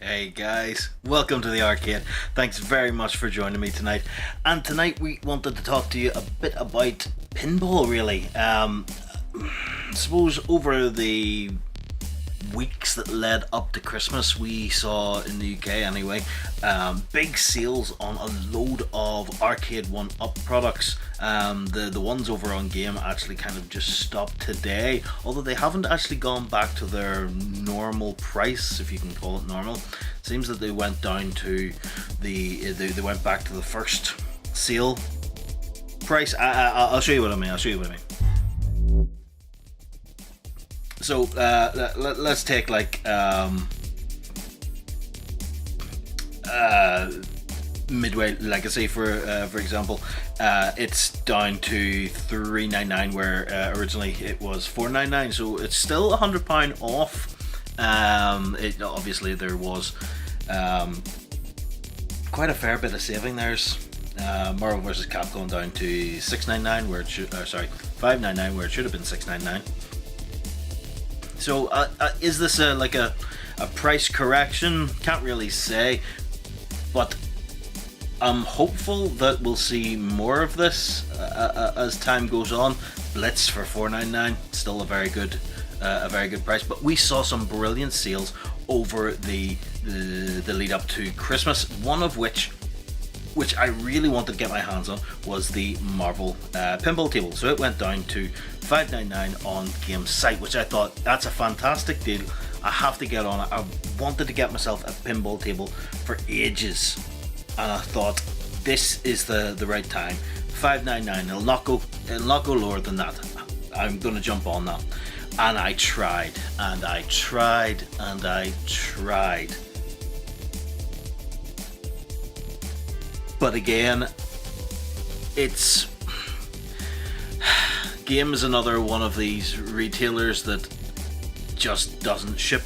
Hey guys, welcome to the arcade. Thanks very much for joining me tonight. And tonight we wanted to talk to you a bit about pinball, really. Suppose over the weeks that led up to Christmas, we saw in the UK anyway, big sales on a load of Arcade 1-Up products. The ones over on Game actually kind of just stopped today, although they haven't actually gone back to their normal price, if you can call it normal. Seems that they went down to they went back to the first sale price. I'll show you what I mean. So let's take like Midway Legacy for example. It's down to $3.99 where originally it was $4.99, so it's still £100 off. It obviously there was quite a fair bit of saving. There's Marvel vs. Capcom down to $6.99 where it should $5.99 where it should have been $6.99. So is this like a price correction? Can't really say, but I'm hopeful that we'll see more of this as time goes on. Blitz for $4.99, still a very good price. But we saw some brilliant sales over the lead up to Christmas. One of which I really wanted to get my hands on was the Marvel pinball table. So it went down to $5.99 on Game's site, which I thought that's a fantastic deal. I have to get on it. I wanted to get myself a pinball table for ages, and I thought this is the right time. $5.99. It'll not go lower than that. I'm gonna jump on that. And I tried, and I tried, and I tried. But again, it's Game is another one of these retailers that just doesn't ship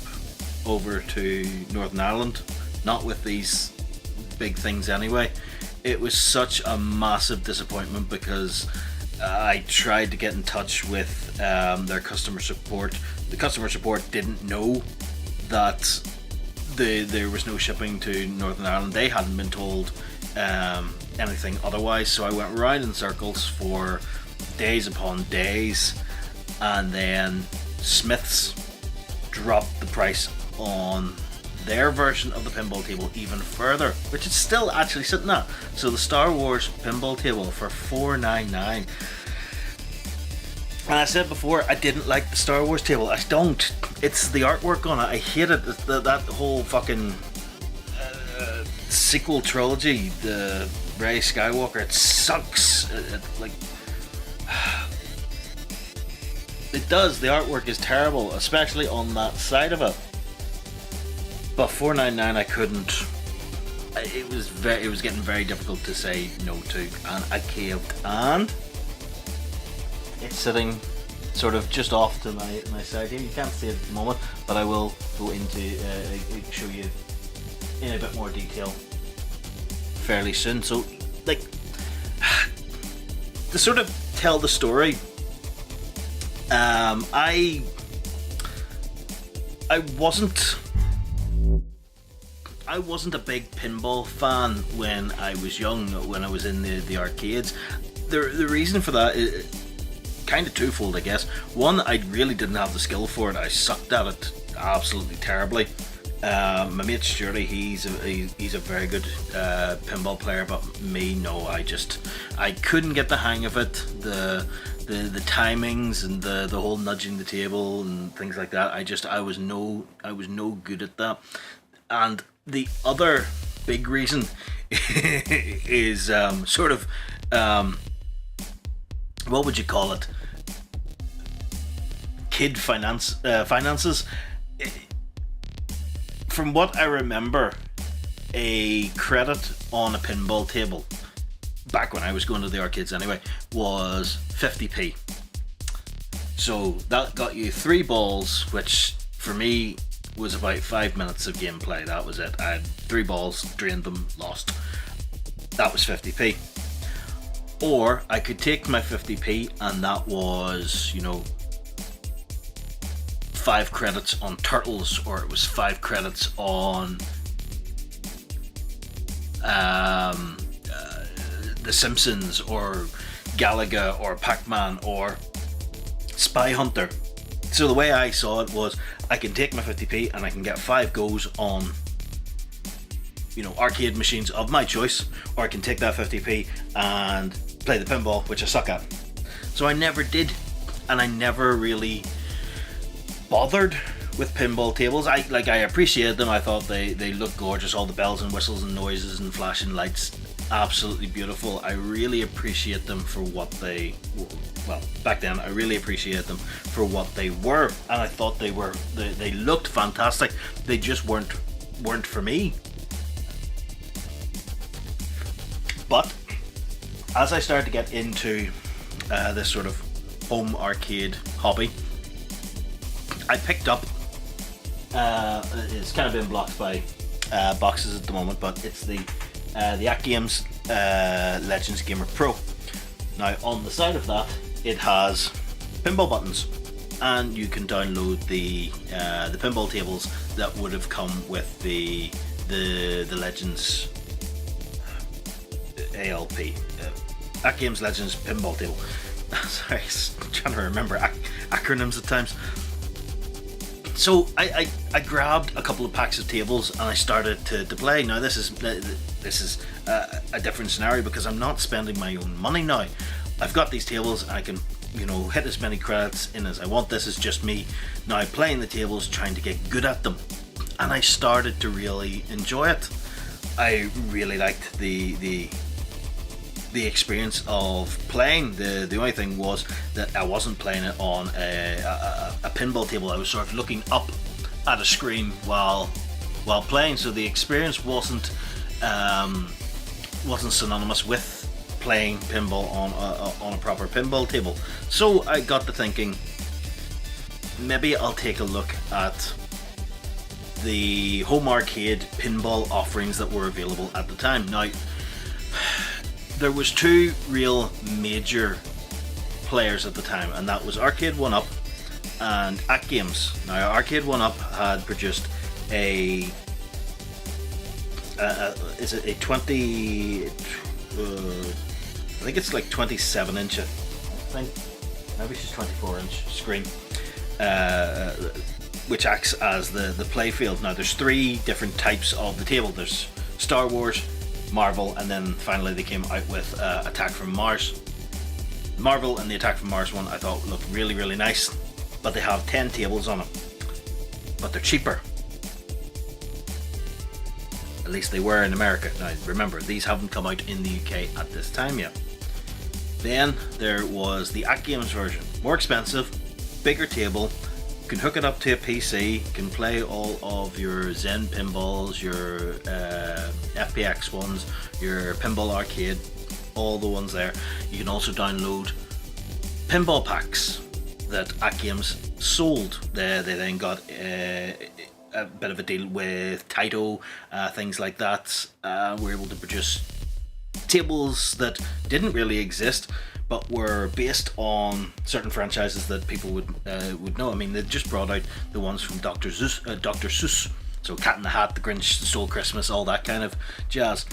over to Northern Ireland, not with these big things anyway. It was such a massive disappointment because I tried to get in touch with their customer support. The customer support didn't know that there was no shipping to Northern Ireland. They hadn't been told anything otherwise, so I went round in circles for days upon days, and then Smiths dropped the price on their version of the pinball table even further, which it's still actually sitting at. So the Star Wars pinball table for $4.99. And I said before, I didn't like the Star Wars table. I don't. It's the artwork on it. I hate it. That whole fucking sequel trilogy, the Rey Skywalker, it sucks. It does. The artwork is terrible, especially on that side of it. But $4.99 I couldn't. It was getting very difficult to say no to, and I caved. And it's sitting sort of just off to my side here. You can't see it at the moment, but I will go into show you in a bit more detail fairly soon. So, like, to sort of tell the story, I wasn't a big pinball fan when I was young, when I was in the arcades. The reason for that is kind of twofold, I guess. One, I really didn't have the skill for it. I sucked at it absolutely terribly. My mate Sturdy, he's a very good pinball player, but me, no. I couldn't get the hang of it. The timings and the whole nudging the table and things like that. I was no good at that. And the other big reason is what would you call it? Kid finances. From what I remember, a credit on a pinball table, back when I was going to the arcades anyway, was 50p. So that got you 3 balls, which for me was about 5 minutes of gameplay. That was it. I had 3 balls, drained them, lost. That was 50p. Or I could take my 50p, and that was, 5 credits on Turtles, or it was 5 credits on The Simpsons or Galaga or Pac-Man or Spy Hunter. So the way I saw it was, I can take my 50p and I can get 5 goes on, arcade machines of my choice, or I can take that 50p and play the pinball, which I suck at. So I never did, and I never really bothered with pinball tables. I appreciated them. I thought they looked gorgeous, all the bells and whistles and noises and flashing lights, absolutely beautiful. I really appreciate them for what they, back then I really appreciated them for what they were, and I thought they looked fantastic. They just weren't for me. But as I started to get into this sort of home arcade hobby, I picked up, it's kind of been blocked by boxes at the moment, but it's the AtGames Legends Gamer Pro. Now on the side of that, it has pinball buttons, and you can download the pinball tables that would have come with the Legends ALP, AtGames Legends Pinball Table. Sorry, I'm trying to remember acronyms at times. So I grabbed a couple of packs of tables and I started to play. Now this is a different scenario because I'm not spending my own money now. I've got these tables, I can hit as many credits in as I want. This is just me now playing the tables, trying to get good at them, and I started to really enjoy it. I really liked the experience of playing. The only thing was that I wasn't playing it on a pinball table. I was sort of looking up at a screen while playing, so the experience wasn't synonymous with playing pinball on a proper pinball table. So I got to thinking, maybe I'll take a look at the home arcade pinball offerings that were available at the time. Now, there was 2 real major players at the time, and that was Arcade 1-Up and AtGames. Now, Arcade 1-Up had produced a 20? I think it's like 27 inch. I think maybe it's 24 inch screen, which acts as the play field. Now, there's 3 different types of the table. There's Star Wars, Marvel, and then finally they came out with Attack from Mars. Marvel and the Attack from Mars one I thought looked really, really nice, but they have 10 tables on them, but they're cheaper. At least they were in America. Now remember, these haven't come out in the UK at this time yet. Then there was the AtGames version, more expensive, bigger table. You can hook it up to a PC, can play all of your Zen pinballs, your FPX ones, your Pinball Arcade, all the ones there. You can also download pinball packs that AtGames sold. They then got a bit of a deal with Taito, things like that. We're able to produce tables that didn't really exist, but were based on certain franchises that people would know. I mean, they just brought out the ones from Dr. Seuss, so Cat in the Hat, The Grinch Stole Christmas, all that kind of jazz,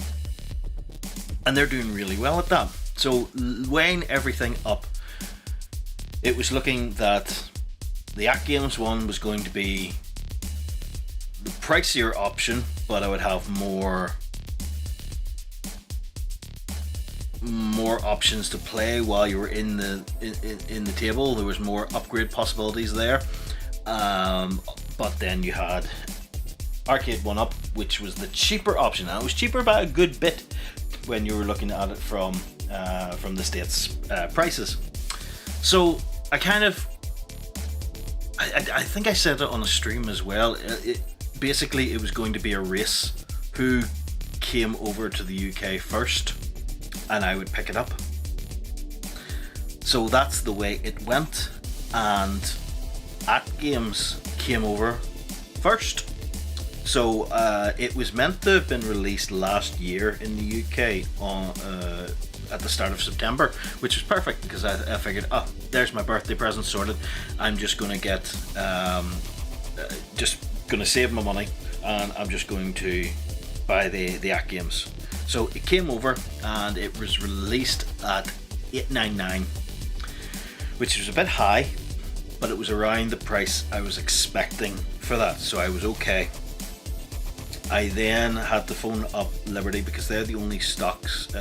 and they're doing really well at that. So weighing everything up, it was looking that the AtGames one was going to be the pricier option, but I would have more options to play while you were in the table. There was more upgrade possibilities there, but then you had Arcade 1-Up, which was the cheaper option, and it was cheaper by a good bit when you were looking at it from the States prices. So I think I said it on a stream as well. Basically, it was going to be a race who came over to the UK first, and I would pick it up. So that's the way it went, and AtGames came over first. So it was meant to have been released last year in the UK at the start of September, which was perfect because I figured, oh, there's my birthday present sorted. I'm just going to get, just going to save my money, and I'm just going to buy the AtGames. So it came over and it was released at $899, which was a bit high, but it was around the price I was expecting for that, so I was okay. I then had to phone up Liberty because they're the only stockists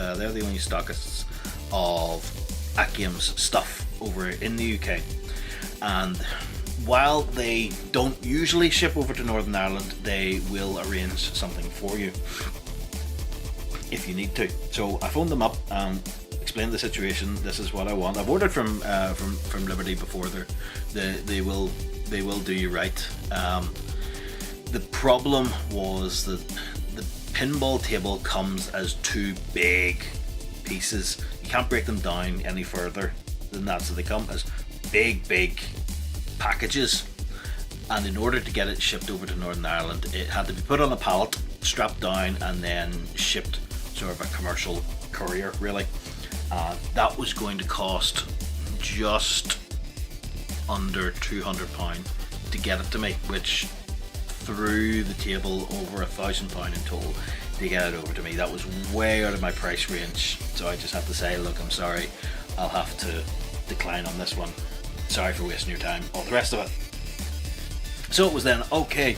of AtGames stuff over in the UK, and while they don't usually ship over to Northern Ireland, they will arrange something for you if you need to. So I phoned them up and explained the situation. This is what I want. I've ordered from Liberty before. They will do you right. The problem was that the pinball table comes as two big pieces. You can't break them down any further than that, so they come as big packages, and in order to get it shipped over to Northern Ireland, it had to be put on a pallet, strapped down, and then shipped sort of a commercial courier, really. That was going to cost just under £200 to get it to me, which threw the table over £1,000 in total to get it over to me. That was way out of my price range, so I just had to say, look, I'm sorry, I'll have to decline on this one. Sorry for wasting your time, all the rest of it. So it was then, okay,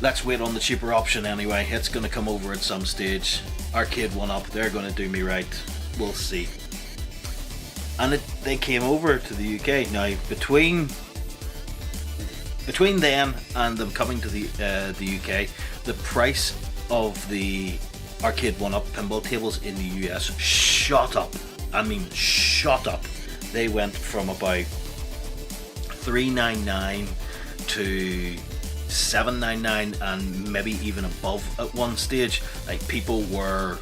let's wait on the cheaper option anyway. It's going to come over at some stage. Arcade 1UP, they're going to do me right. We'll see. And they came over to the UK. Now, between then and them coming to the UK, the price of the Arcade 1UP pinball tables in the US shot up. I mean, shot up. They went from about $399 to $799 and maybe even above at one stage. Like people were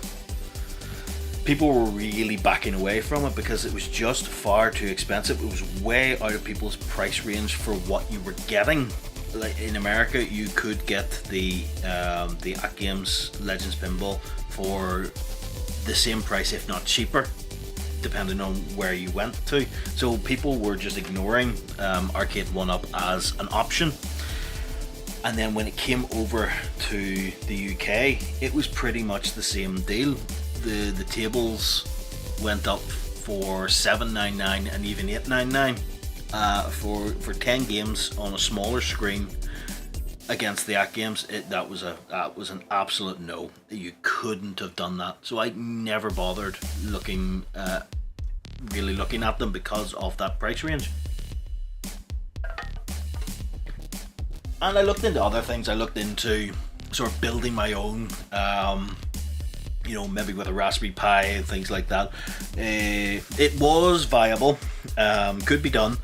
really backing away from it because it was just far too expensive. It was way out of people's price range for what you were getting. Like in America, you could get the AtGames Legends Pinball for the same price, if not cheaper, depending on where you went to. So people were just ignoring Arcade 1UP as an option. And then when it came over to the UK, it was pretty much the same deal. The tables went up for $799 and even $899 for 10 games on a smaller screen against the AtGames. That was an absolute no. You couldn't have done that. So I never bothered really looking at them because of that price range. And I looked into other things. I looked into sort of building my own, maybe with a Raspberry Pi and things like that. It was viable, could be done,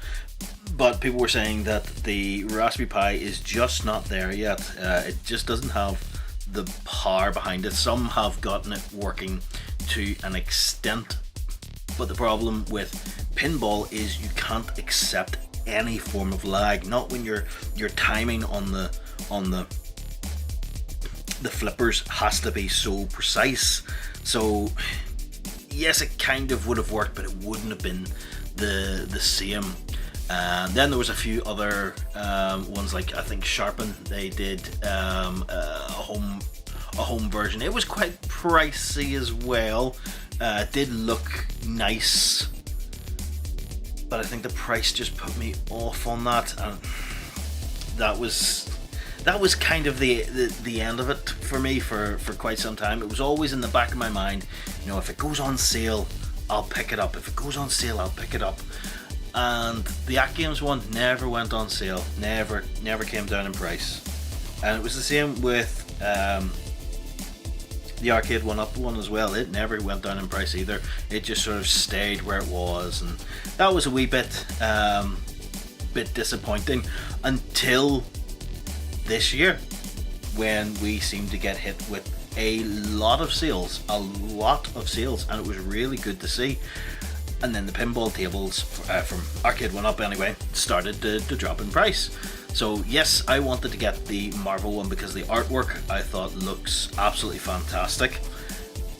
but people were saying that the Raspberry Pi is just not there yet. It just doesn't have the power behind it. Some have gotten it working to an extent, but the problem with pinball is you can't accept any form of lag. Not when your timing on the flippers has to be so precise. So yes, it kind of would have worked, but it wouldn't have been the same. Then there was a few other ones, like I think Sharpen. They did a home version. It was quite pricey as well. It did look nice, but I think the price just put me off on that, and that was kind of the end of it for me for quite some time. It was always in the back of my mind, if it goes on sale, I'll pick it up. If it goes on sale, I'll pick it up. And the AtGames one never went on sale, never came down in price. And it was the same with the Arcade 1UP one as well. It never went down in price either. It just sort of stayed where it was, and that was a wee bit disappointing until this year, when we seemed to get hit with a lot of sales, and it was really good to see. And then the pinball tables from Arcade 1UP anyway started to drop in price. So yes, I wanted to get the Marvel one because the artwork I thought looks absolutely fantastic.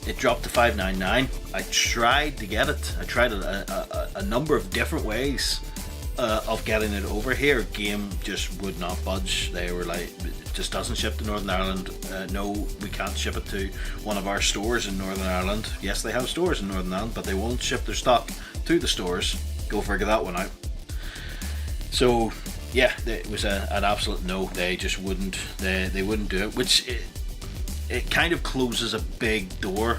It dropped to $599. I tried to get it. I tried it a number of different ways of getting it over here, Game just would not budge. They were like, it just doesn't ship to Northern Ireland. No, we can't ship it to one of our stores in Northern Ireland. Yes, they have stores in Northern Ireland, but they won't ship their stock to the stores. Go figure that one out. So yeah, it was an absolute no. They just wouldn't. They wouldn't do it, which it kind of closes a big door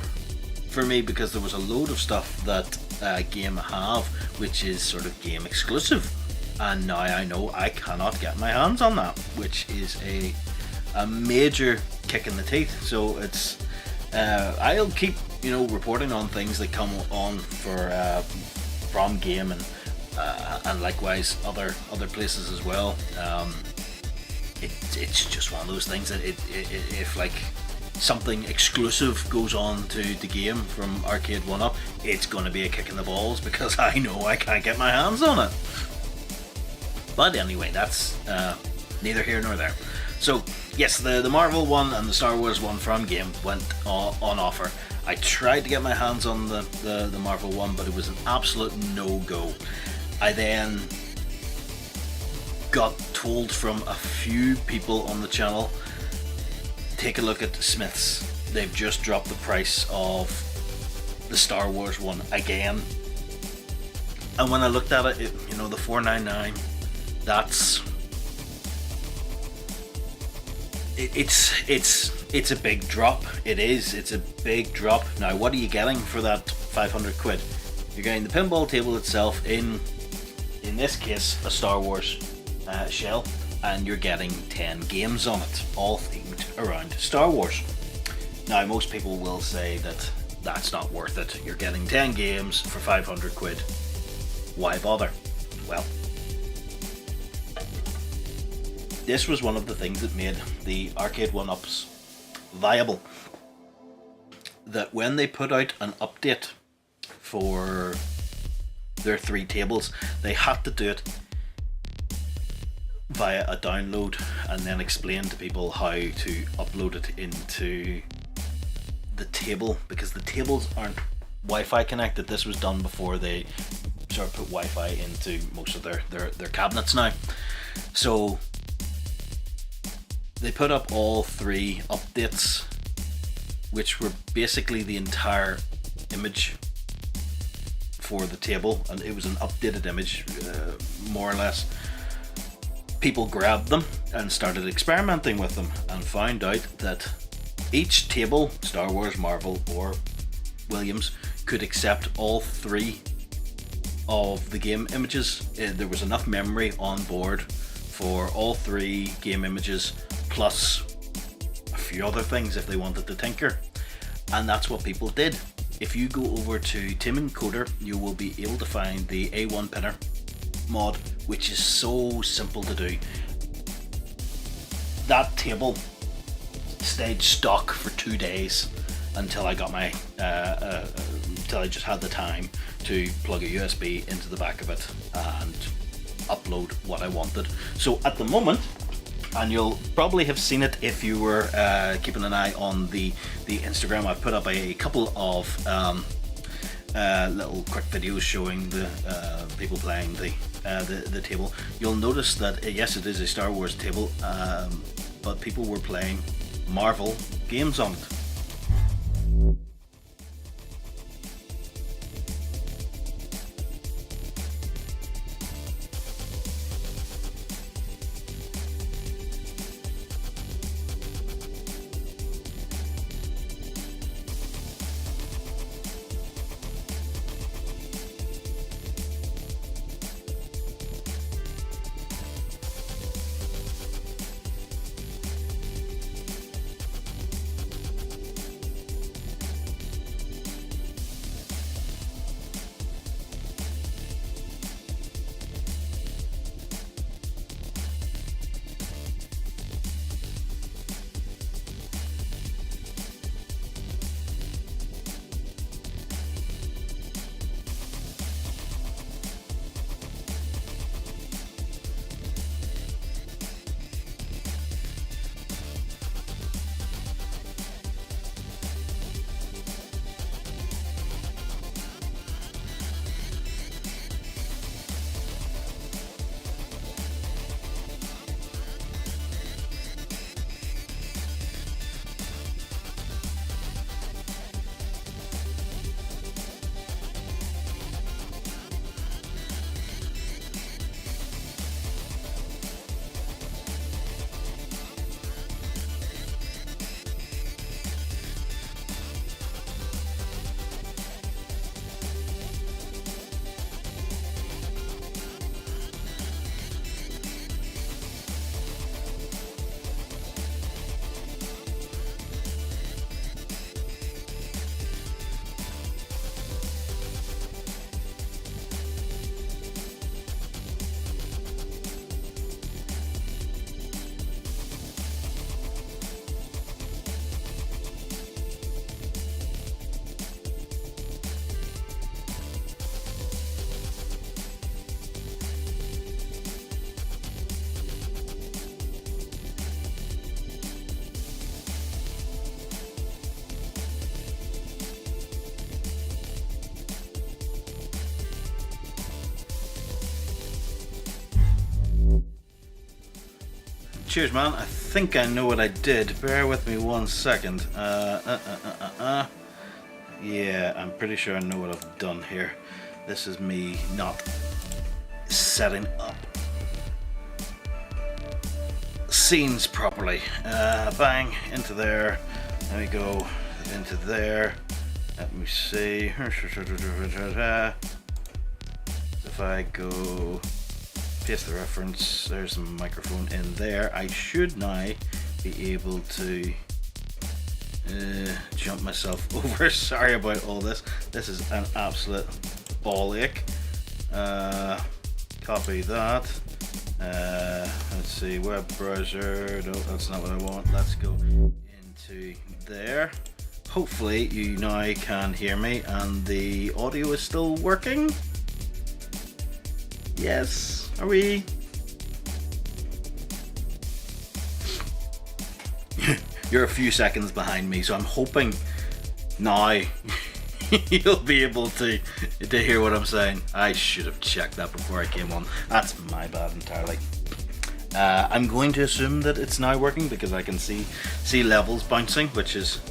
for me, because there was a load of stuff that Game have, which is sort of Game exclusive, and now I know I cannot get my hands on that, which is a major kick in the teeth. So it's I'll keep reporting on things that come on from Game, and likewise other places as well. It's just one of those things that if like something exclusive goes on to the Game from Arcade 1-Up, it's going to be a kick in the balls, because I know I can't get my hands on it. But anyway, that's neither here nor there. So yes, the Marvel one and the Star Wars one from Game went on offer. I tried to get my hands on the Marvel one, but it was an absolute no-go. I then got told from a few people on the channel, take a look at Smith's. They've just dropped the price of the Star Wars one again. And when I looked at it, the $4.99, that's it's a big drop. It is. It's a big drop. Now, what are you getting for that 500 quid? You're getting the pinball table itself, in this case a Star Wars shell, and you're getting 10 games on it, all themed around Star Wars. Now, most people will say that that's not worth it. You're getting 10 games for 500 quid. Why bother? Well, this was one of the things that made the Arcade 1-Ups viable. That when they put out an update for their 3 tables, they had to do it via a download and then explain to people how to upload it into the table, because the tables aren't Wi-Fi connected. This was done before they sort of put Wi-Fi into most of their cabinets now. So they put up all 3 updates, which were basically the entire image for the table, and it was an updated image, more or less. People grabbed them and started experimenting with them and found out that each table, Star Wars, Marvel or Williams, could accept all 3 of the game images. There was enough memory on board for all 3 game images, plus a few other things if they wanted to tinker. And that's what people did. If you go over to Tim Encoder, you will be able to find the A1 Pinner mod, which is so simple to do. That table stayed stock for 2 days until I got my until I just had the time to plug a USB into the back of it and upload what I wanted. So at the moment, and you'll probably have seen it if you were keeping an eye on the Instagram, I've put up a couple of little quick videos showing the people playing the table. You'll notice that yes, it is a Star Wars table, but people were playing Marvel games on it. Cheers, man. I think I know what I did. Bear with me 1 second. Yeah, I'm pretty sure I know what I've done here. This is me not setting up scenes properly. Bang, into there. There we go. Into there. Let me see. If I go paste the reference, there's the microphone in there. I should now be able to jump myself over. Sorry about all this. This is an absolute ball ache. Copy that. Let's see, web browser. No, that's not what I want. Let's go into there. Hopefully you now can hear me and the audio is still working. Yes, are we? You're a few seconds behind me, so I'm hoping now you'll be able to hear what I'm saying. I should have checked that before I came on. That's my bad entirely. I'm going to assume that it's now working because I can see levels bouncing, which is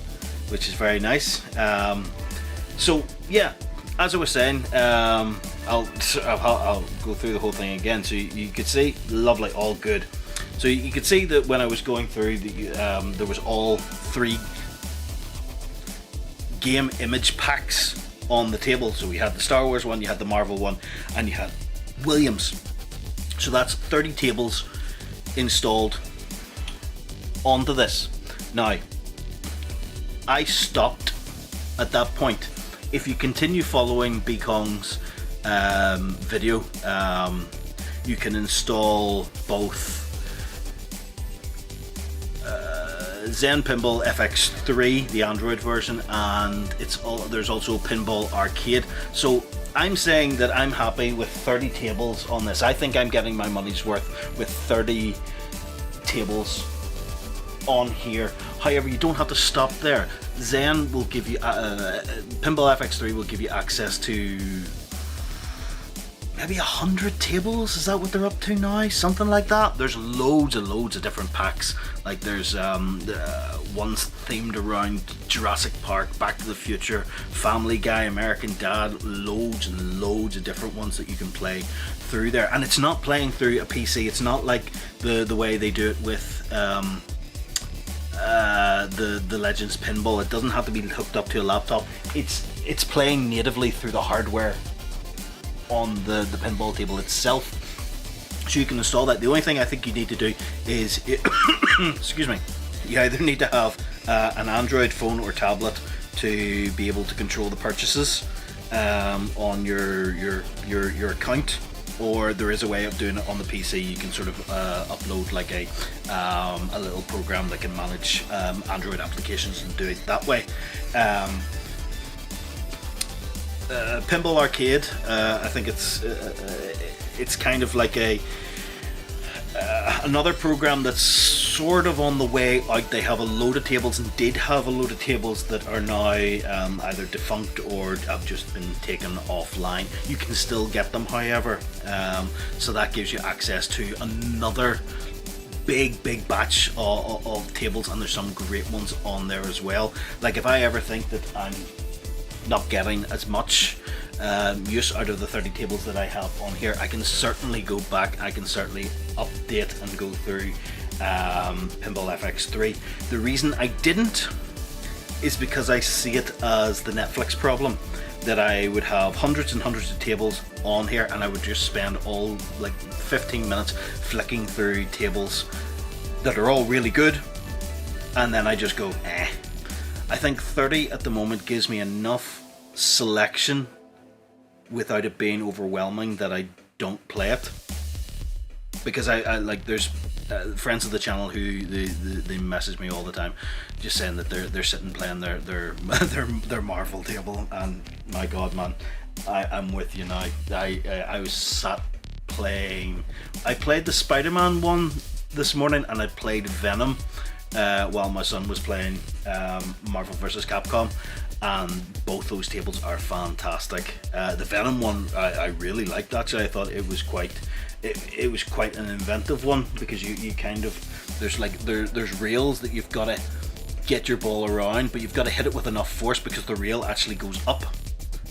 very nice. So yeah, as I was saying, I'll go through the whole thing again. So you could see, lovely, all good. So you could see that when I was going through, there was all 3 game image packs on the table. So we had the Star Wars one, you had the Marvel one, and you had Williams. So that's 30 tables installed onto this. Now, I stopped at that point. If you continue following Bkong's video, you can install both Zen Pinball FX3, the Android version, and there's also Pinball Arcade. So I'm saying that I'm happy with 30 tables on this. I think I'm getting my money's worth with 30 tables on here. However, you don't have to stop there. Zen will give you Pinball FX3 will give you access to maybe 100 tables. Is that what they're up to now? Something like that. There's loads of different packs. Like there's ones themed around Jurassic Park, Back to the Future, Family Guy, American Dad. Loads and loads of different ones that you can play through there. And it's not playing through a PC. It's not like the way they do it with the Legends Pinball. It doesn't have to be hooked up to a laptop. It's playing natively through the hardware on the pinball table itself, so you can install that. The only thing I think you need to do is excuse me, you either need to have an Android phone or tablet to be able to control the purchases on your account, or there is a way of doing it on the PC. You can sort of upload like a little program that can manage Android applications and do it that way. Pinball Arcade, I think it's kind of like another program that's sort of on the way out. They have a load of tables, and did have a load of tables that are now either defunct or have just been taken offline. You can still get them, however, so that gives you access to another big batch of tables, and there's some great ones on there as well. Like if I ever think that I'm not getting as much use out of the 30 tables that I have on here, I can certainly go back, I can certainly update and go through Pinball FX3. The reason I didn't is because I see it as the Netflix problem, that I would have hundreds and hundreds of tables on here and I would just spend all like 15 minutes flicking through tables that are all really good, and then I just go eh. I think 30 at the moment gives me enough selection without it being overwhelming that I don't play it, because I like there's friends of the channel who they message me all the time just saying that they're sitting playing their Marvel table, and my god, man, I'm with you now. I was sat playing, I played the Spider-Man one this morning and I played Venom while my son was playing Marvel vs. Capcom, and both those tables are fantastic. The Venom one I really liked actually. I thought it was quite an inventive one, because you kind of, there's rails that you've got to get your ball around, but you've got to hit it with enough force because the rail actually goes up.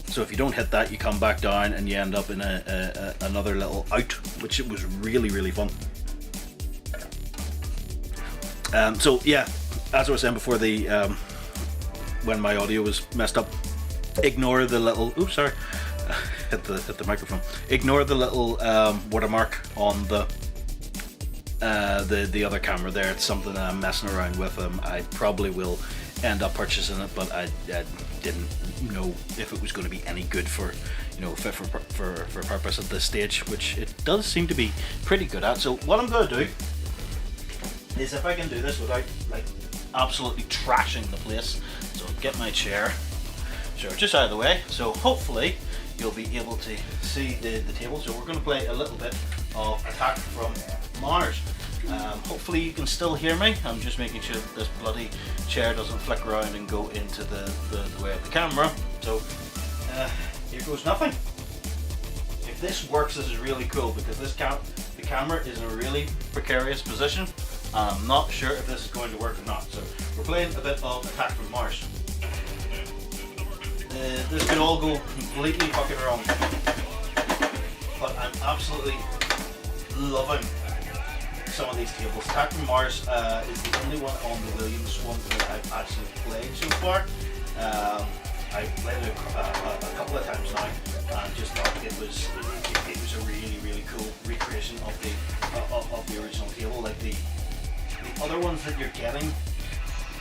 So if you don't hit that, you come back down and you end up in another little out, which it was really fun. So yeah, as I was saying before, when my audio was messed up, ignore the little, oops, sorry, hit the microphone. Ignore the little watermark on the other camera there. It's something that I'm messing around with. I probably will end up purchasing it, but I didn't know if it was going to be any good for, fit for purpose at this stage, which it does seem to be pretty good at. So what I'm going to do is, if I can do this without like absolutely trashing the place, so get my chair just out of the way, so hopefully you'll be able to see the table. So we're going to play a little bit of Attack from Mars. Hopefully you can still hear me. I'm just making sure that this bloody chair doesn't flick around and go into the way of the camera. So here goes nothing. If this works, this is really cool, because the camera is in a really precarious position. I'm not sure if this is going to work or not. So we're playing a bit of Attack from Mars. This could all go completely fucking wrong, but I'm absolutely loving some of these tables. Attack from Mars is the only one on the Williams one that I've actually played so far. I've played it a couple of times now, and just thought it was a really cool recreation of the original table. Like the other ones that you're getting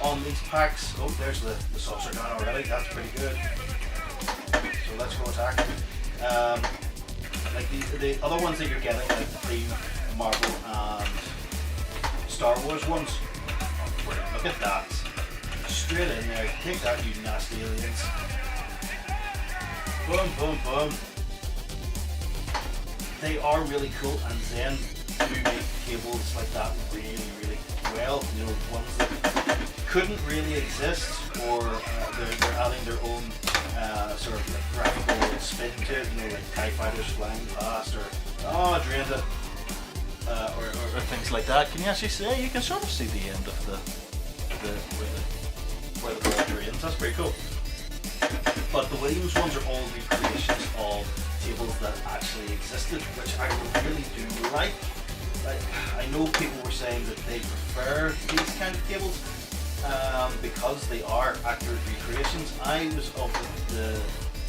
on these packs. Oh, there's the saucer down already. That's pretty good. So let's go attack. Like the other ones that you're getting, like the Marvel and Star Wars ones. Look at that. Straight in there. Take that, you nasty aliens. Boom, boom, boom. They are really cool, and Zen do make tables like that really well. Ones that couldn't really exist, or they're adding their own sort of like graphical spin to it, like TIE fighters flying past, or drained it, or things like that. Can you actually see? You can sort of see the end of where the ball drains. That's pretty cool. But the Williams ones are all recreations of tables that actually existed, which I really do like. I know people were saying that they prefer these kind of tables because they are accurate recreations. I was of the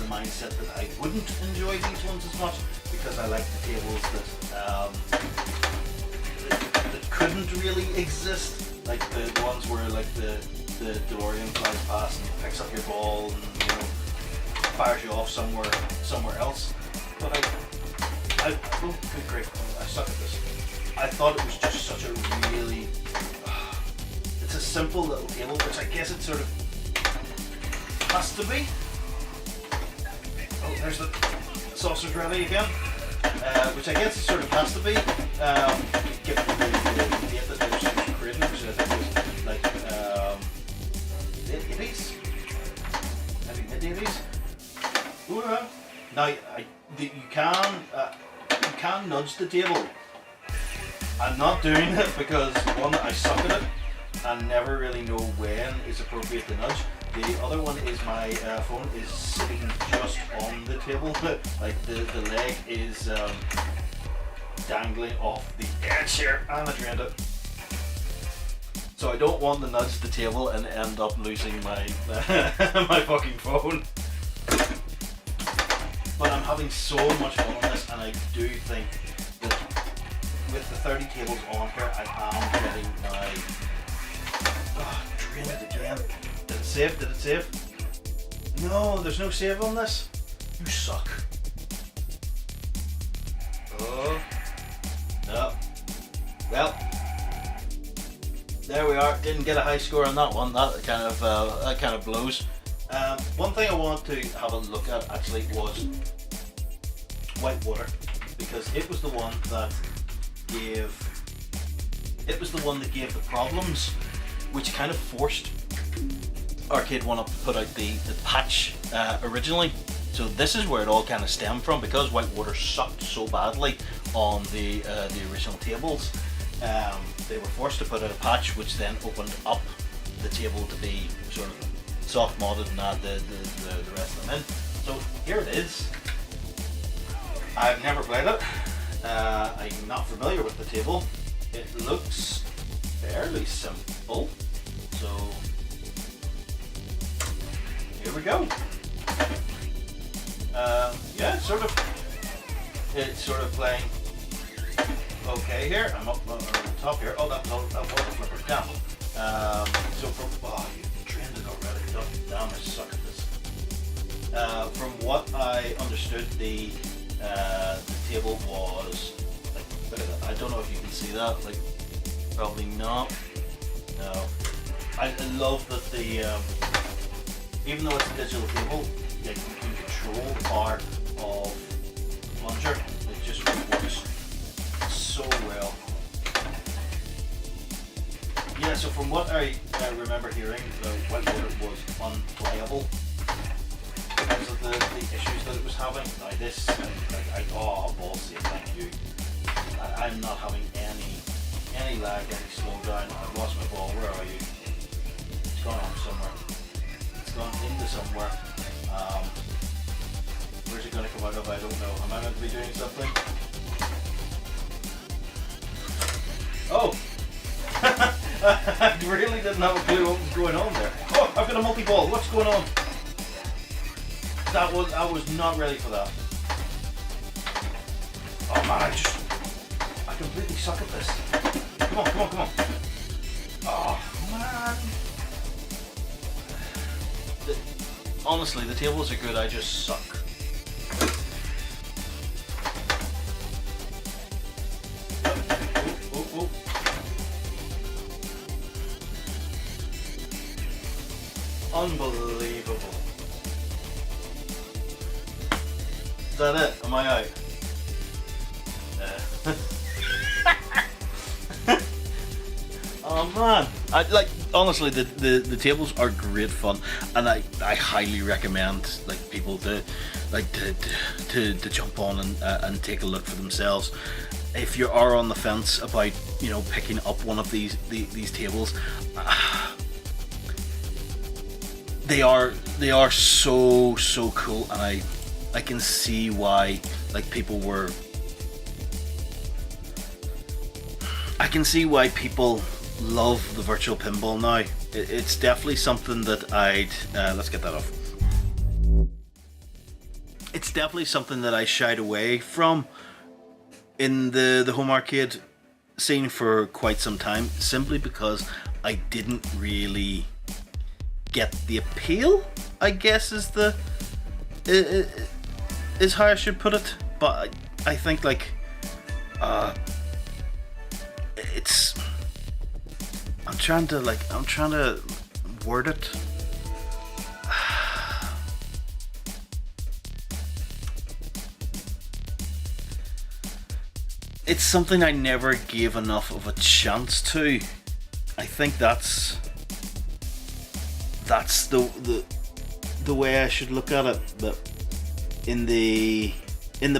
mindset that I wouldn't enjoy these ones as much, because I like the tables that couldn't really exist, like the ones where like the DeLorean flies past and picks up your ball and fires you off somewhere else. But oh good grief, I suck at this. I thought it was just such a really, it's a simple little table, which I guess it sort of has to be. Oh, there's the saucer's ready again, which I guess it sort of has to be, given the date that they were sort of creating, which I think was like mid-80s, maybe mid-80s. Now, you can nudge the table. I'm not doing it because, one, I suck at it and never really know when is appropriate to nudge. The other one is my phone is sitting just on the table, like the leg is dangling off the edge here, and I drained it. So I don't want to nudge the table and end up losing my my fucking phone. But I'm having so much fun on this, and I do think that with the 30 tables on here, I am getting my... drained it again. Did it save? Did it save? No, there's no save on this. You suck. Oh. No. Well. There we are. Didn't get a high score on that one. That kind of blows. One thing I want to have a look at actually was Whitewater, because it was the one that gave the problems which kind of forced Arcade 1 Up to put out the patch originally. So this is where it all kind of stemmed from, because Whitewater sucked so badly on the original tables. They were forced to put out a patch, which then opened up the table to be sort of soft modded and add the rest of them in. So here it is. I've never played it. I'm not familiar with the table. It looks fairly simple. So here we go. Yeah, it's sort of playing okay here. I'm up on the top here. Oh, that was a flipper. Damn. So you trained it already. Damn, I suck at this. From what I understood, the table was like, look at that. I don't know if you can see that. Like, probably not. No. I love that even though it's a digital table, you can control part of plunger. It just works so well. Yeah, so from what I remember hearing, the Whitewater was unplayable because of the issues that it was having. Now this, balls, thank you. I'm not having any lag, any slowdown. I've lost my ball. Where are you? It's gone off somewhere. It's gone into somewhere. Where's it going to come out of? I don't know. Am I meant to be doing something? Oh! I really didn't have a clue what was going on there. Oh, I've got a multi-ball. What's going on? I was not ready for that. Oh man, I completely suck at this. Come on. Oh man. Honestly, the tables are good, I just suck. Oh. Unbelievable. Is that it? Am I out? Oh man, honestly, the tables are great fun, and I highly recommend people to jump on and take a look for themselves. If you are on the fence about picking up one of these tables, they are so cool, and I can see why people were. I can see why people love the virtual pinball now. It's definitely something that let's get that off. It's definitely something that I shied away from in the home arcade scene for quite some time, simply because I didn't really get the appeal, I guess is how I should put it. But I think it's I'm trying to word it. It's something I never gave enough of a chance to. I think that's the way I should look at it. But in the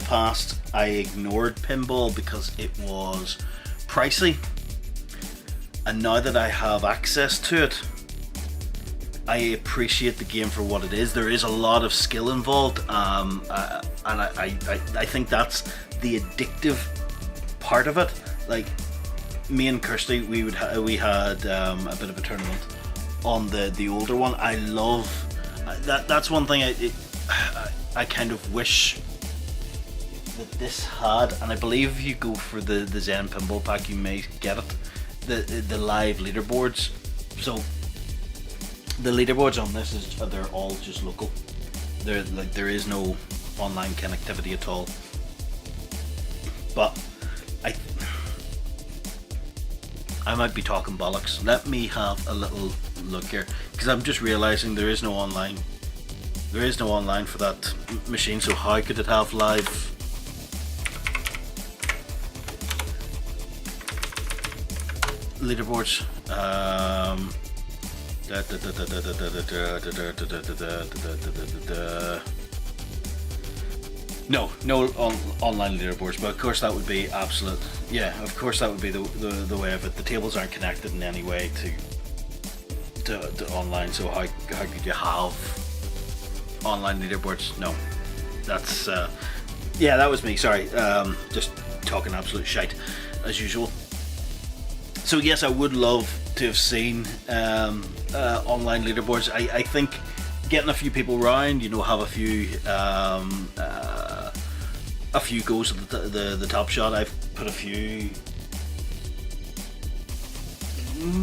past, I ignored pinball because it was pricey, and now that I have access to it, I appreciate the game for what it is. There is a lot of skill involved, and I think that's the addictive part of it. Like me and Kirsty, we had a bit of a tournament on the older one. I love that. That's one thing I kind of wish that this had, and I believe if you go for the Zen Pinball pack, you may get it. The live leaderboards. So the leaderboards on this they're all just local. There is no online connectivity at all. But I might be talking bollocks. Let me have a little look here, because I'm just realizing there is no online. There is no online for that machine. So how could it have live? Leaderboards. No, online leaderboards, but of course that would be absolute. Yeah, of course that would be the way of it. The tables aren't connected in any way to online, so how could you have online leaderboards? No, that's yeah, that was me. Sorry, just talking absolute shite as usual. So yes, I would love to have seen online leaderboards. I think getting a few people round, have a few goes at the top shot. I've put a few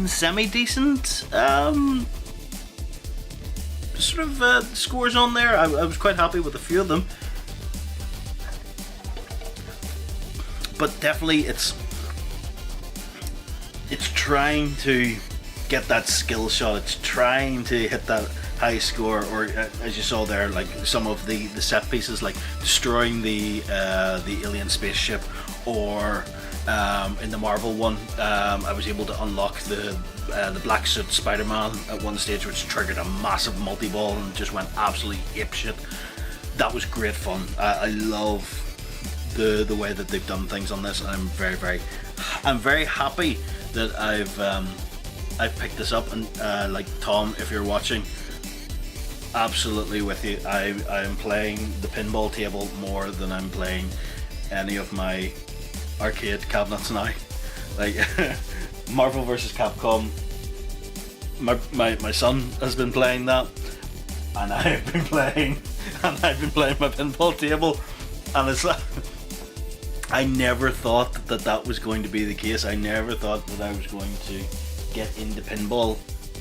semi-decent sort of scores on there. I was quite happy with a few of them, but definitely it's trying to get that skill shot. It's trying to hit that high score, or as you saw there, like some of the set pieces, like destroying the alien spaceship, or in the Marvel one, I was able to unlock the black suit Spider-Man at one stage, which triggered a massive multi-ball and just went absolutely apeshit. That was great fun. I love the way that they've done things on this, and I'm very happy that I've picked this up. And like Tom, if you're watching, absolutely with you. I'm playing the pinball table more than I'm playing any of my arcade cabinets now. Like Marvel vs. Capcom, my son has been playing that, and I've been playing my pinball table, and it's I never thought that was going to be the case. I never thought that I was going to get into pinball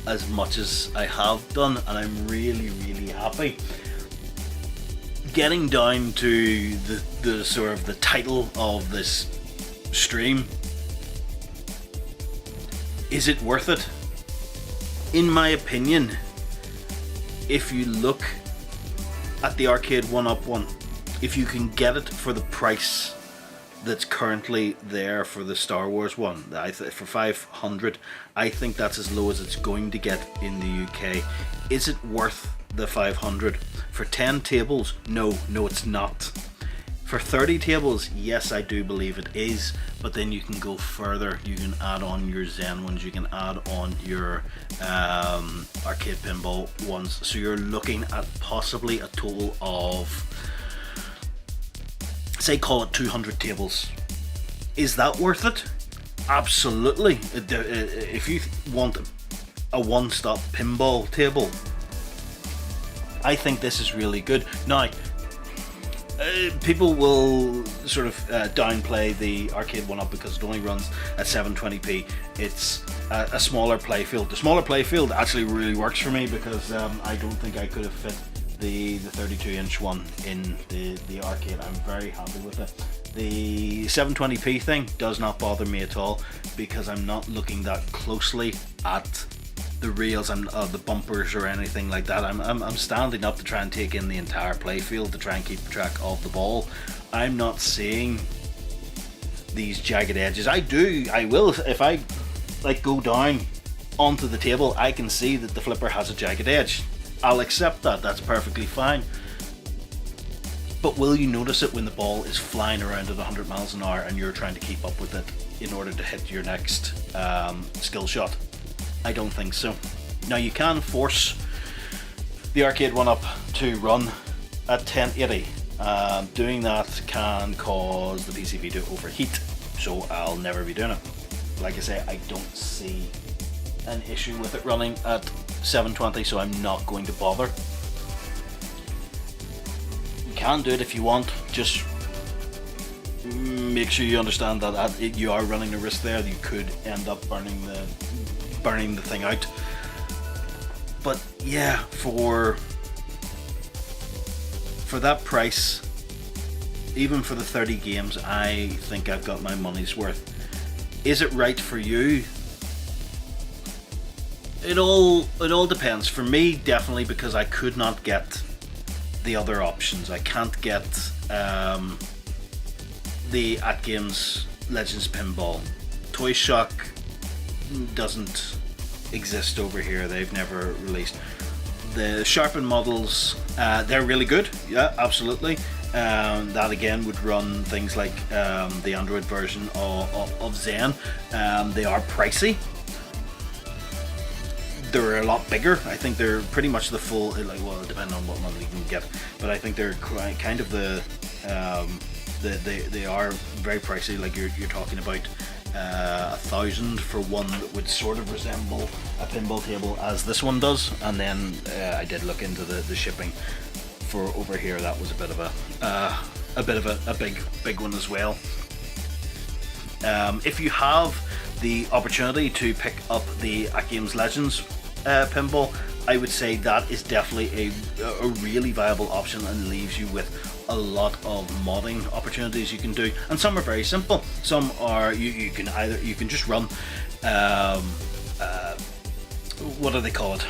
as much as I have done, and I'm really, really happy. Getting down to the sort of the title of this stream, is it worth it? In my opinion, if you look at the arcade 1-up one, if you can get it for the price that's currently there for the Star Wars one, for 500, I think that's as low as it's going to get in the UK. Is it worth the 500? For 10 tables, no, it's not. For 30 tables, yes, I do believe it is, but then you can go further. You can add on your Zen ones, you can add on your arcade pinball ones, so you're looking at possibly a total of, say, call it 200 tables. Is that worth it? Absolutely. If you want a one-stop pinball table, I think this is really good. Now, people will sort of downplay the arcade 1-up because it only runs at 720p. It's a smaller playfield. The smaller playfield actually really works for me because I don't think I could have fit the 32-inch one in the arcade. I'm very happy with it. The 720p thing does not bother me at all because I'm not looking that closely at the rails and the bumpers or anything like that. I'm standing up to try and take in the entire playfield, to try and keep track of the ball. I'm not seeing these jagged edges. I will if I like go down onto the table, I can see that the flipper has a jagged edge. I'll accept that, that's perfectly fine. But will you notice it when the ball is flying around at 100 miles an hour and you're trying to keep up with it in order to hit your next skill shot? I don't think so. Now, you can force the arcade 1-up to run at 1080. Doing that can cause the PCB to overheat, so I'll never be doing it. Like I say, I don't see an issue with it running at 720, so I'm not going to bother. You can do it if you want, just make sure you understand that you are running a risk there. You could end up burning the thing out. But yeah, for that price, even for the 30 games, I think I've got my money's worth. Is it right for you? It all depends. For me, definitely, because I could not get the other options. I can't get the At Games Legends Pinball. Toy Shock doesn't exist over here. They've never released. The sharpened models, they're really good, yeah, absolutely. That again would run things like the Android version of Zen. They are pricey. They're a lot bigger. I think they're pretty much the full, like, well, depending on what model you can get, but I think they're kind of they are very pricey. Like you're talking about 1,000 for one that would sort of resemble a pinball table as this one does, and then I did look into the shipping for over here. That was a bit of a big one as well. If you have the opportunity to pick up the At Games Legends pinball, I would say that is definitely a really viable option and leaves you with a lot of modding opportunities you can do, and some are very simple. Some are you can just run what do they call it?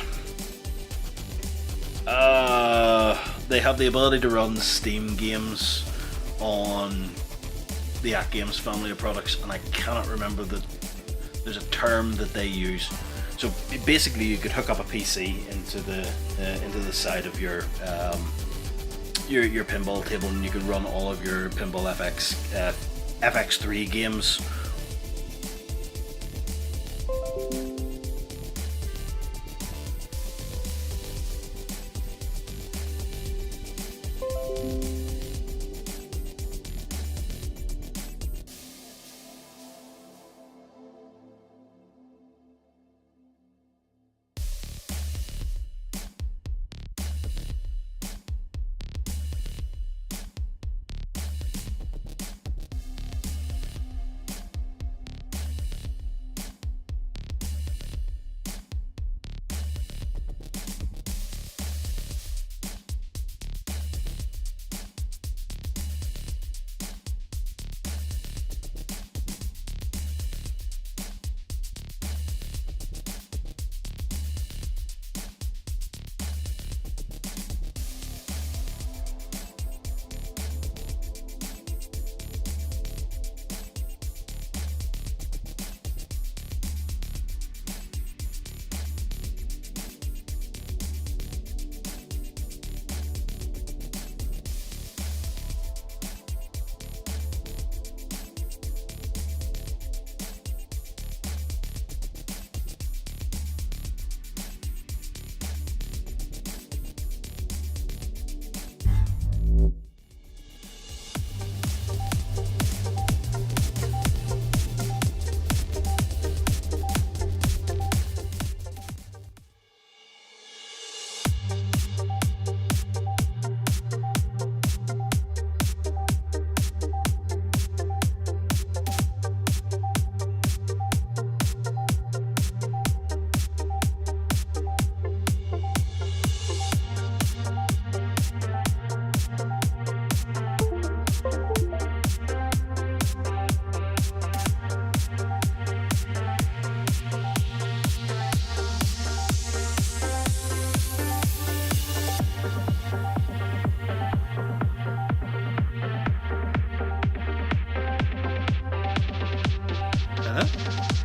They have the ability to run Steam games on the At Games family of products, and I cannot remember there's a term that they use. So basically, you could hook up a PC into the side of your pinball table, and you can run all of your Pinball FX3 games.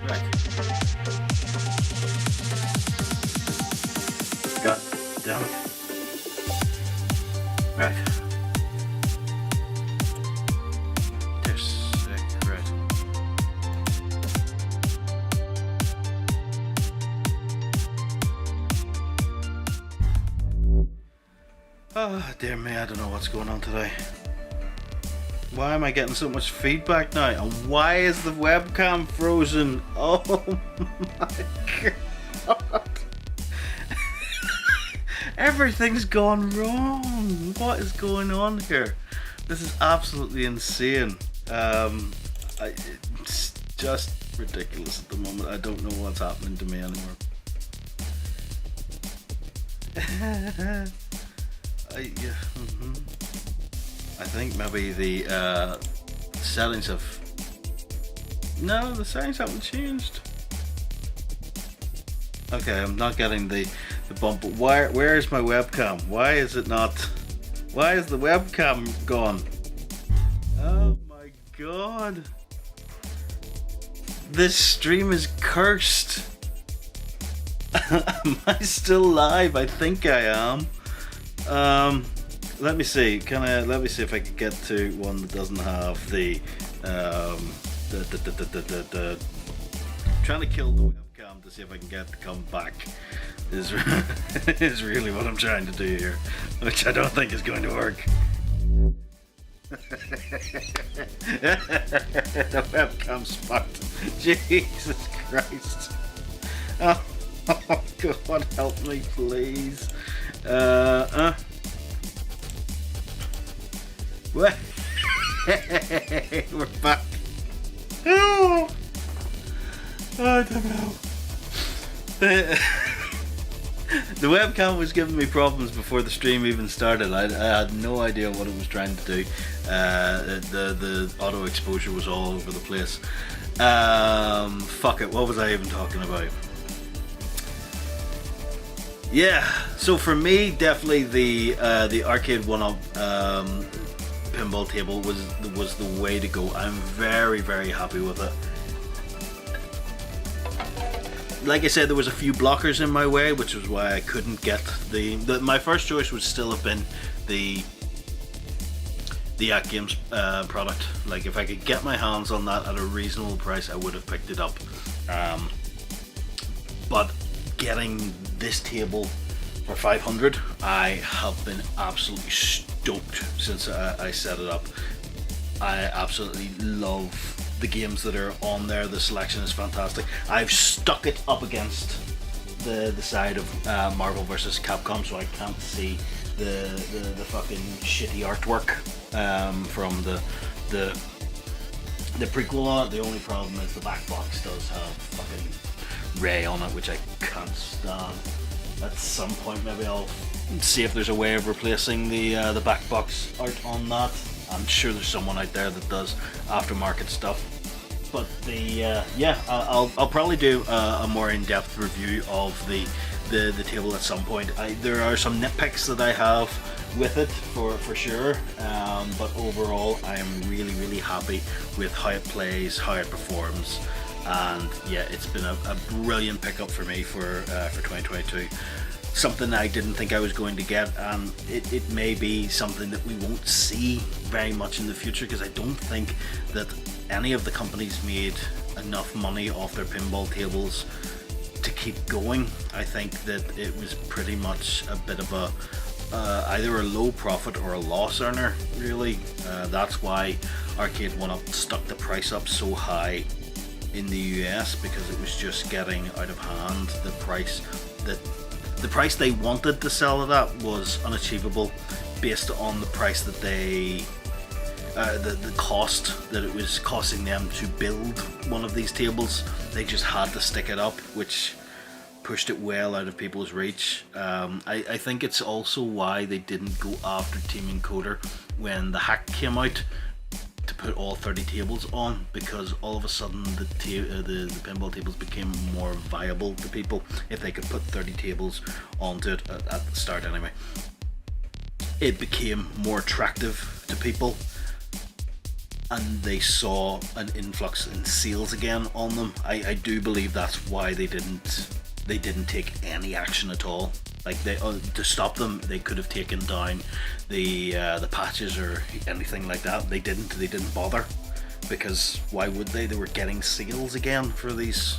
Right. God damn it. Right. They're sick, right. Oh, dear me, I don't know what's going on today. Why am I getting so much feedback now? And why is the webcam frozen? Oh my god. Everything's gone wrong. What is going on here? This is absolutely insane. It's just ridiculous at the moment. I don't know what's happening to me anymore. I think maybe the settings have... No, the settings haven't changed. Okay, I'm not getting the bump, but where is my webcam? Why is it not... Why is the webcam gone? Oh my god. This stream is cursed. Am I still live? I think I am. Let me see. Let me see if I can get to one that doesn't have the trying to kill the webcam to see if I can get to come back is is really what I'm trying to do here, which I don't think is going to work. The webcam's fucked. Jesus Christ. Oh, God, help me, please. What? We're back. Oh, I don't know. The webcam was giving me problems before the stream even started. I had no idea what it was trying to do. The auto exposure was all over the place. Fuck it, what was I even talking about? Yeah, so for me, definitely the arcade one-up pinball table was the way to go. I'm very, very happy with it. Like I said, there was a few blockers in my way, which was why I couldn't get my first choice would still have been the Yak Games product. Like, if I could get my hands on that at a reasonable price, I would have picked it up. But getting this table for 500, I have been absolutely stoked since I set it up. I absolutely love the games that are on there. The selection is fantastic. I've stuck it up against the side of Marvel vs. Capcom, so I can't see the fucking shitty artwork from the prequel on it. The only problem is the back box does have fucking Ray on it, which I can't stand. At some point, maybe I'll see if there's a way of replacing the back box art on that. I'm sure there's someone out there that does aftermarket stuff. But I'll probably do a more in-depth review of the table at some point. There are some nitpicks that I have with it for sure, but overall I am really, really happy with how it plays, how it performs, and yeah, it's been a brilliant pickup for me for 2022. Something I didn't think I was going to get, and it may be something that we won't see very much in the future, because I don't think that any of the companies made enough money off their pinball tables to keep going. I think that it was pretty much a bit of a either a low profit or a loss earner, really. That's why Arcade 1-Up stuck the price up so high in the US, because it was just getting out of hand. The price they wanted to sell it at was unachievable based on the price that they the cost that it was costing them to build one of these tables. They just had to stick it up, which pushed it well out of people's reach. I think it's also why they didn't go after Team Encoder when the hack came out to put all 30 tables on, because all of a sudden the pinball tables became more viable to people if they could put 30 tables onto it at the start anyway. It became more attractive to people, and they saw an influx in sales again on them. I do believe that's why they didn't take any action at all. Like, to stop them, they could have taken down the patches or anything like that. They didn't bother, because why would they? They were getting sales again for these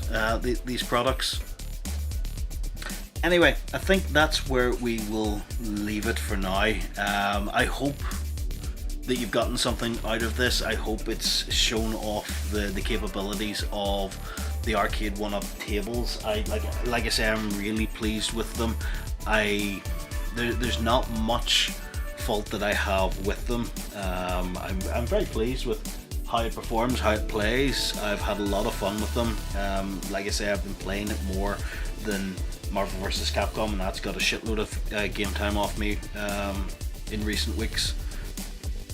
products. Anyway, I think that's where we will leave it for now. I hope that you've gotten something out of this. I hope it's shown off the capabilities of the Arcade 1-Up tables. Like I say, I'm really pleased with them. There's not much fault that I have with them. I'm very pleased with how it performs, how it plays. I've had a lot of fun with them. Like I say, I've been playing it more than Marvel vs. Capcom, and that's got a shitload of game time off me in recent weeks.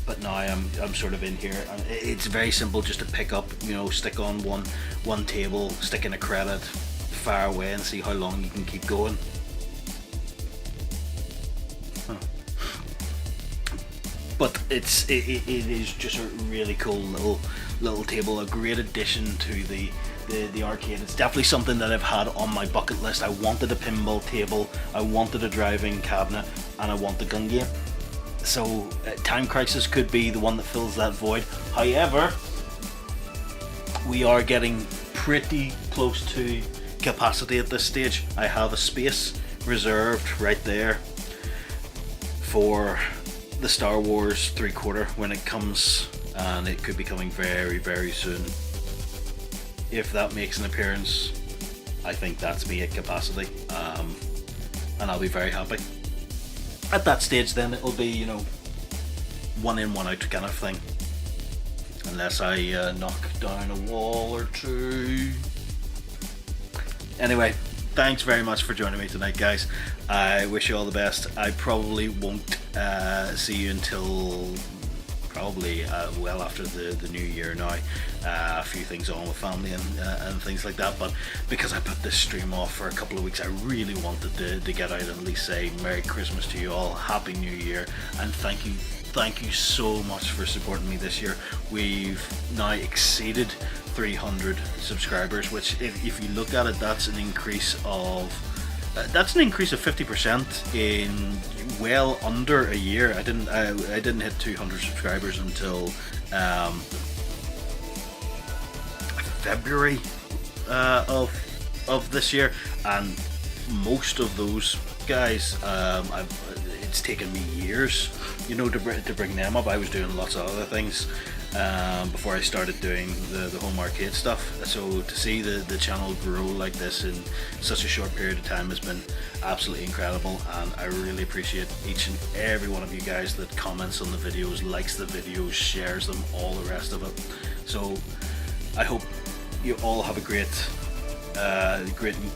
But now I'm sort of in here, and it's very simple just to pick up, stick on one table, stick in a credit, fire away, and see how long you can keep going. But it is just a really cool little table, a great addition to the the arcade. It's definitely something that I've had on my bucket list. I wanted a pinball table, I wanted a driving cabinet, and I want the gun game. So Time Crisis could be the one that fills that void. However, we are getting pretty close to capacity at this stage. I have a space reserved right there for the Star Wars 3/4 when it comes, and it could be coming very, very soon. If that makes an appearance, I think that's me at capacity, and I'll be very happy. At that stage then it'll be, you know, one in, one out kind of thing, unless I knock down a wall or two. Anyway, thanks very much for joining me tonight, guys. I wish you all the best. I probably won't see you until probably well after the new year now. A few things on with family and things like that, but because I put this stream off for a couple of weeks, I really wanted to get out and at least say Merry Christmas to you all, Happy New Year, and thank you so much for supporting me this year. We've now exceeded 300 subscribers, which if you look at it, that's an increase of 50% in well under a year. I didn't hit 200 subscribers until February of this year, and most of those guys, it's taken me years, you know, to bring them up. I was doing lots of other things before I started doing the home arcade stuff. So to see the channel grow like this in such a short period of time has been absolutely incredible, and I really appreciate each and every one of you guys that comments on the videos, likes the videos, shares them, all the rest of it. So I hope you all have a great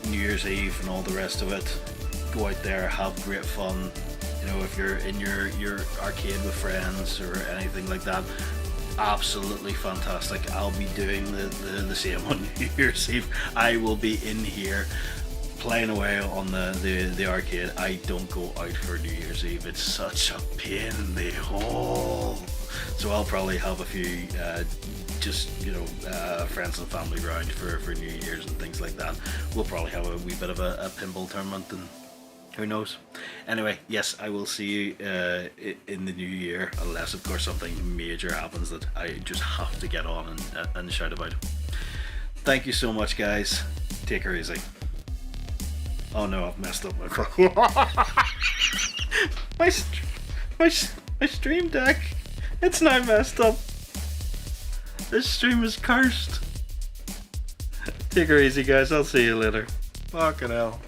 New Year's Eve and all the rest of it. Go out there, have great fun. You know, if you're in your arcade with friends or anything like that, absolutely fantastic. I'll be doing the same on New Year's Eve. I will be in here playing away on the arcade. I don't go out for New Year's Eve. It's such a pain in the hole. So I'll probably have a few just, you know, friends and family around for New Year's and things like that. We'll probably have a wee bit of a pinball tournament, and who knows. Anyway, yes, I will see you in the new year, unless of course something major happens that I just have to get on and shout about. Thank you so much, guys. Take her easy. Oh no, I've messed up my phone. my stream deck, it's now messed up. This stream is cursed. Take her easy, guys. I'll see you later. Fucking hell.